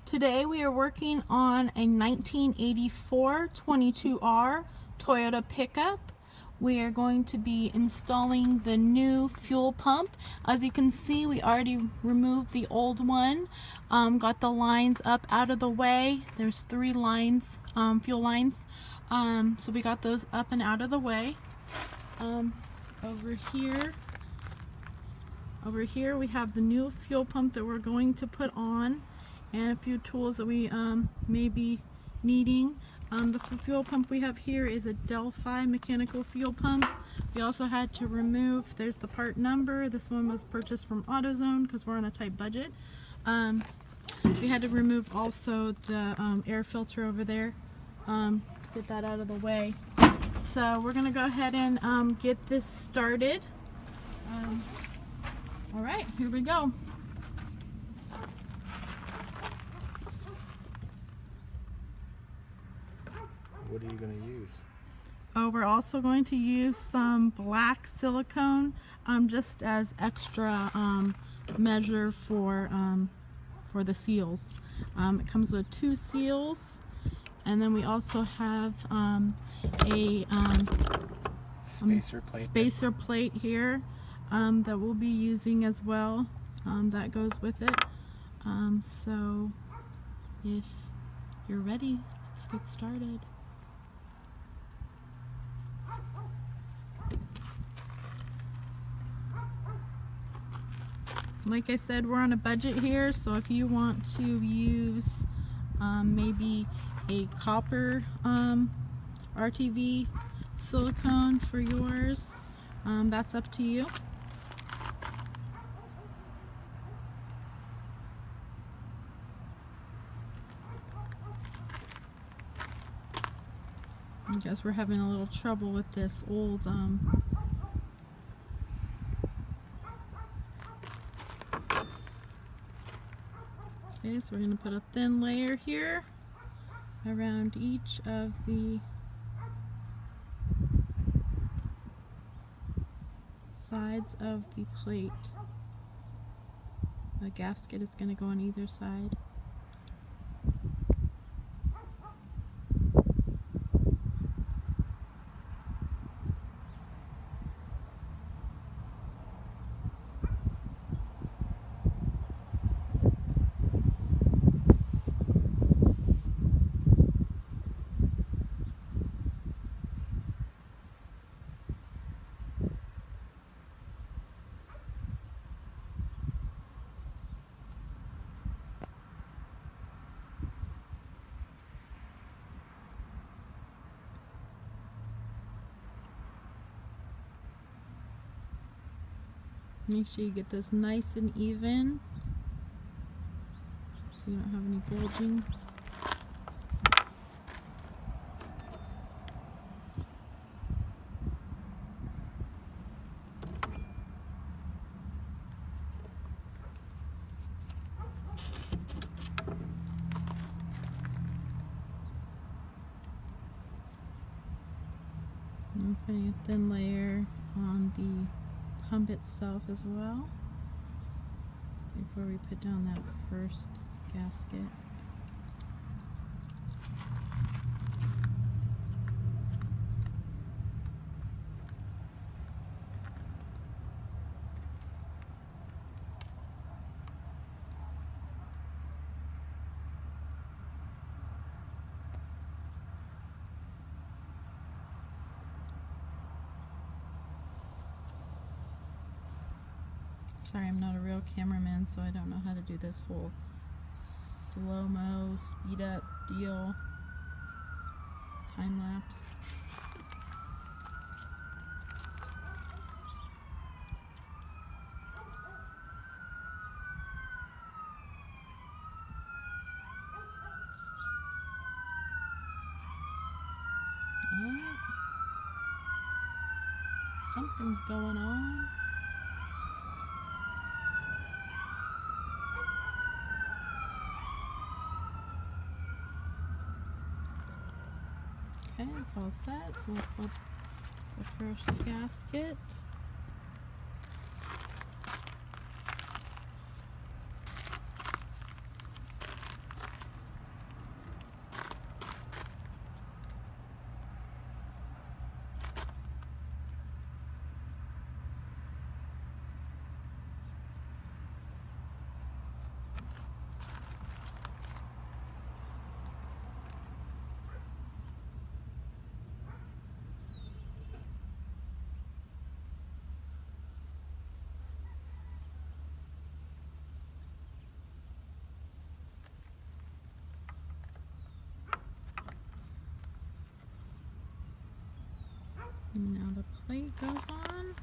Today we are working on a 1984 22R Toyota pickup. We are going to be installing the new fuel pump. As you can see, we already removed the old one, got the lines up out of the way. There's 3 lines, fuel lines, so we got those up and out of the way. Over here we have the new fuel pump that we're going to put on, and a few tools that we may be needing. The fuel pump we have here is a Delphi mechanical fuel pump. We also had to remove, there's the part number, this one was purchased from AutoZone because we're on a tight budget. We had to remove also the air filter over there to get that out of the way. So we're going to go ahead and get this started. Alright, here we go. What are you going to use? Oh, we're also going to use some black silicone just as extra measure for the seals. It comes with 2 seals, and then we also have a spacer plate here that we'll be using as well. That goes with it. So if you're ready, let's get started. Like I said, we're on a budget here, so if you want to use maybe a copper RTV silicone for yours, that's up to you. I guess we're having a little trouble with this old Okay, so we're going to put a thin layer here around each of the sides of the plate. The gasket is going to go on either side. Make sure you get this nice and even so you don't have any bulging. I'm putting a thin layer on the pump itself as well before we put down that first gasket. Sorry, I'm not a real cameraman, so I don't know how to do this whole slow-mo, speed-up deal, time-lapse. Alright. Something's going on. Okay, it's all set. So we'll put the first gasket. And now the plate goes on.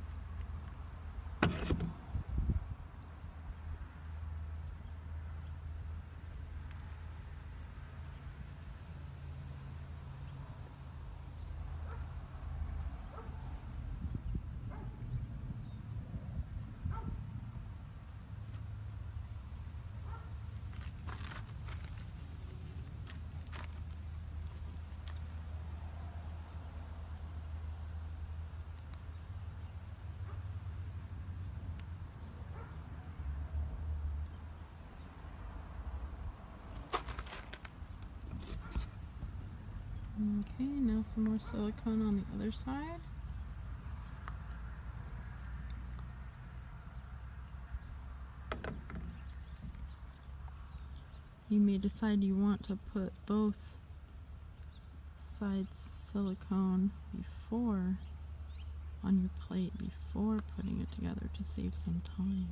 Okay, now some more silicone on the other side. You may decide you want to put both sides silicone before on your plate before putting it together to save some time.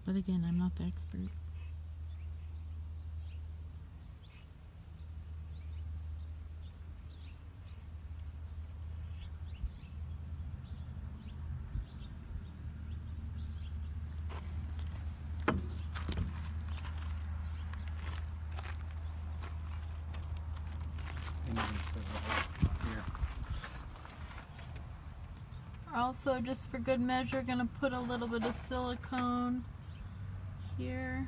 But again, I'm not the expert. And you can put it right here. Also, just for good measure, gonna put a little bit of silicone here.